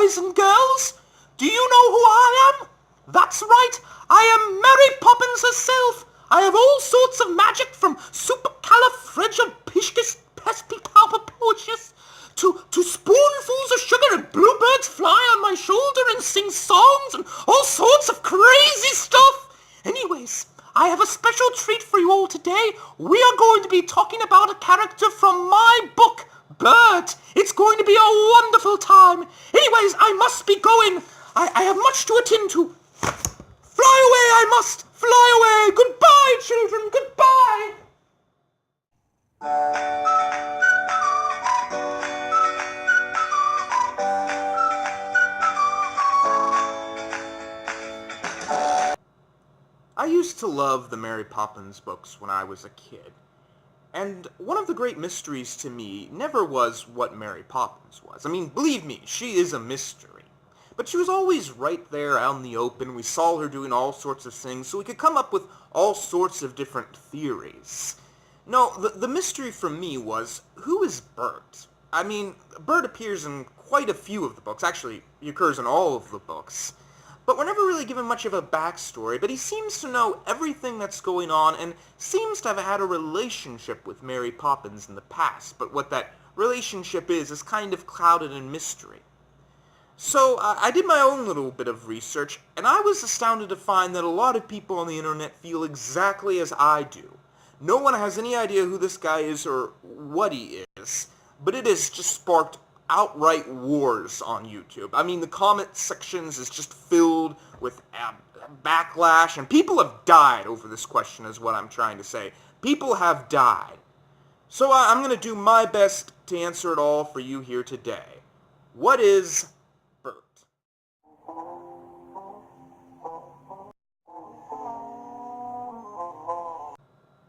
boys and girls. Do you know who I am? That's right, I am Mary Poppins herself. I have all sorts of magic from supercalifragilisticexpialidocious to spoonfuls of sugar and bluebirds fly on my shoulder and sing songs and all sorts of crazy stuff. Anyways, I have a special treat for you all today. We are going to be talking about a character from my book, Bert. It's going to be a wonderful time. Anyways, I must be going. I have much to attend to. Fly away, I must! Fly away! Goodbye, children! Goodbye! I used to love the Mary Poppins books when I was a kid. And one of the great mysteries to me never was what Mary Poppins was. I mean, believe me, she is a mystery. But she was always right there out in the open. We saw her doing all sorts of things, so we could come up with all sorts of different theories. No, the mystery for me was, who is Bert? I mean, Bert appears in quite a few of the books. Actually, he occurs in all of the books. But we're never really given much of a backstory, but he seems to know everything that's going on and seems to have had a relationship with Mary Poppins in the past. But what that relationship is kind of clouded in mystery. So, I did my own little bit of research, and I was astounded to find that a lot of people on the internet feel exactly as I do. No one has any idea who this guy is or what he is, but it has just sparked outright wars on YouTube. I mean, the comment sections is just filled with backlash, and people have died over this question is what I'm trying to say. People have died. So I'm going to do my best to answer it all for you here today. What is Bert?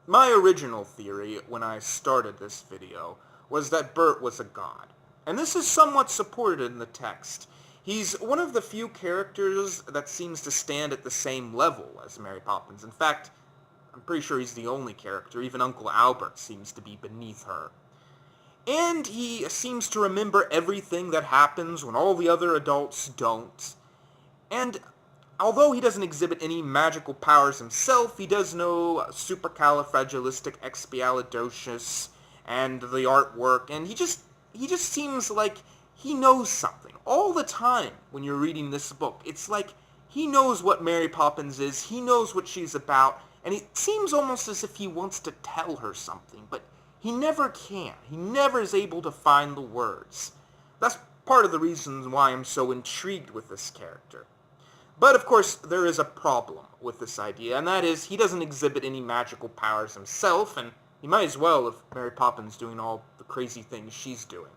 My original theory when I started this video was that Bert was a god. And this is somewhat supported in the text. He's one of the few characters that seems to stand at the same level as Mary Poppins. In fact, I'm pretty sure he's the only character. Even Uncle Albert seems to be beneath her. And he seems to remember everything that happens when all the other adults don't. And although he doesn't exhibit any magical powers himself, he does know supercalifragilisticexpialidocious and the artwork, and he just seems like he knows something all the time when you're reading this book. It's like he knows what Mary Poppins is, he knows what she's about, and it seems almost as if he wants to tell her something, but he never can. He never is able to find the words. That's part of the reason why I'm so intrigued with this character. But of course, there is a problem with this idea, and that is he doesn't exhibit any magical powers himself, and he might as well if Mary Poppins doing all the crazy things she's doing.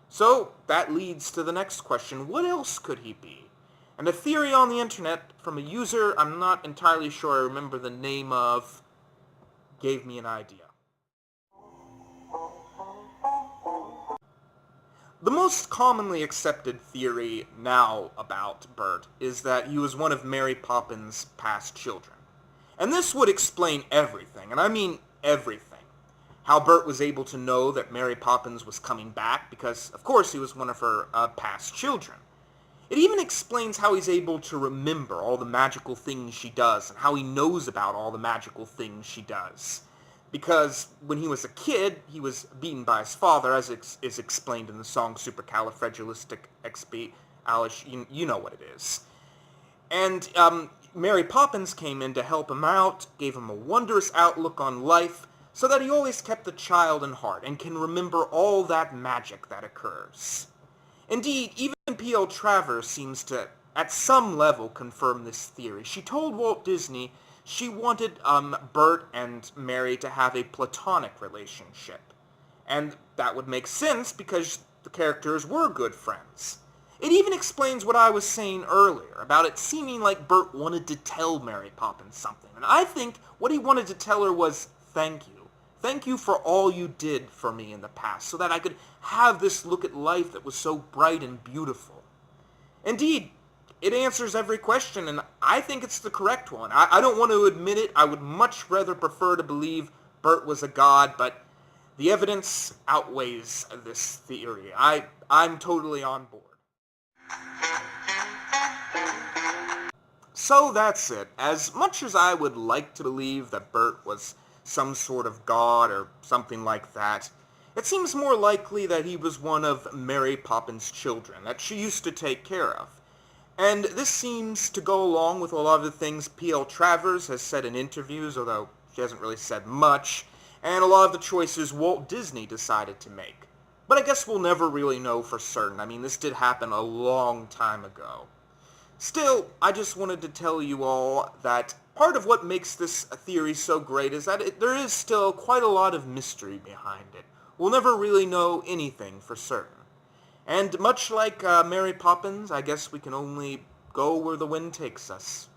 So, that leads to the next question, what else could he be? And a theory on the internet from a user I'm not entirely sure I remember the name of gave me an idea. The most commonly accepted theory now about Bert is that he was one of Mary Poppins' past children. And this would explain everything, and I mean everything. How Bert was able to know that Mary Poppins was coming back, because, of course, he was one of her past children. It even explains how he's able to remember all the magical things she does, and how he knows about all the magical things she does. Because when he was a kid, he was beaten by his father, as is explained in the song Supercalifragilisticexpialidocious, you know what it is. And Mary Poppins came in to help him out, gave him a wondrous outlook on life, so that he always kept the child in heart and can remember all that magic that occurs. Indeed, even P.L. Travers seems to, at some level, confirm this theory. She told Walt Disney she wanted Bert and Mary to have a platonic relationship. And that would make sense because the characters were good friends. It even explains what I was saying earlier, about it seeming like Bert wanted to tell Mary Poppins something. And I think what he wanted to tell her was, thank you. Thank you for all you did for me in the past, so that I could have this look at life that was so bright and beautiful. Indeed, it answers every question, and I think it's the correct one. I don't want to admit it. I would much rather prefer to believe Bert was a god, but the evidence outweighs this theory. I'm totally on board. So that's it. As much as I would like to believe that Bert was some sort of god or something like that, it seems more likely that he was one of Mary Poppins' children that she used to take care of. And this seems to go along with a lot of the things P.L. Travers has said in interviews, although she hasn't really said much, and a lot of the choices Walt Disney decided to make. But I guess we'll never really know for certain. I mean, this did happen a long time ago. Still, I just wanted to tell you all that part of what makes this theory so great is that there is still quite a lot of mystery behind it. We'll never really know anything for certain. And much like Mary Poppins, I guess we can only go where the wind takes us.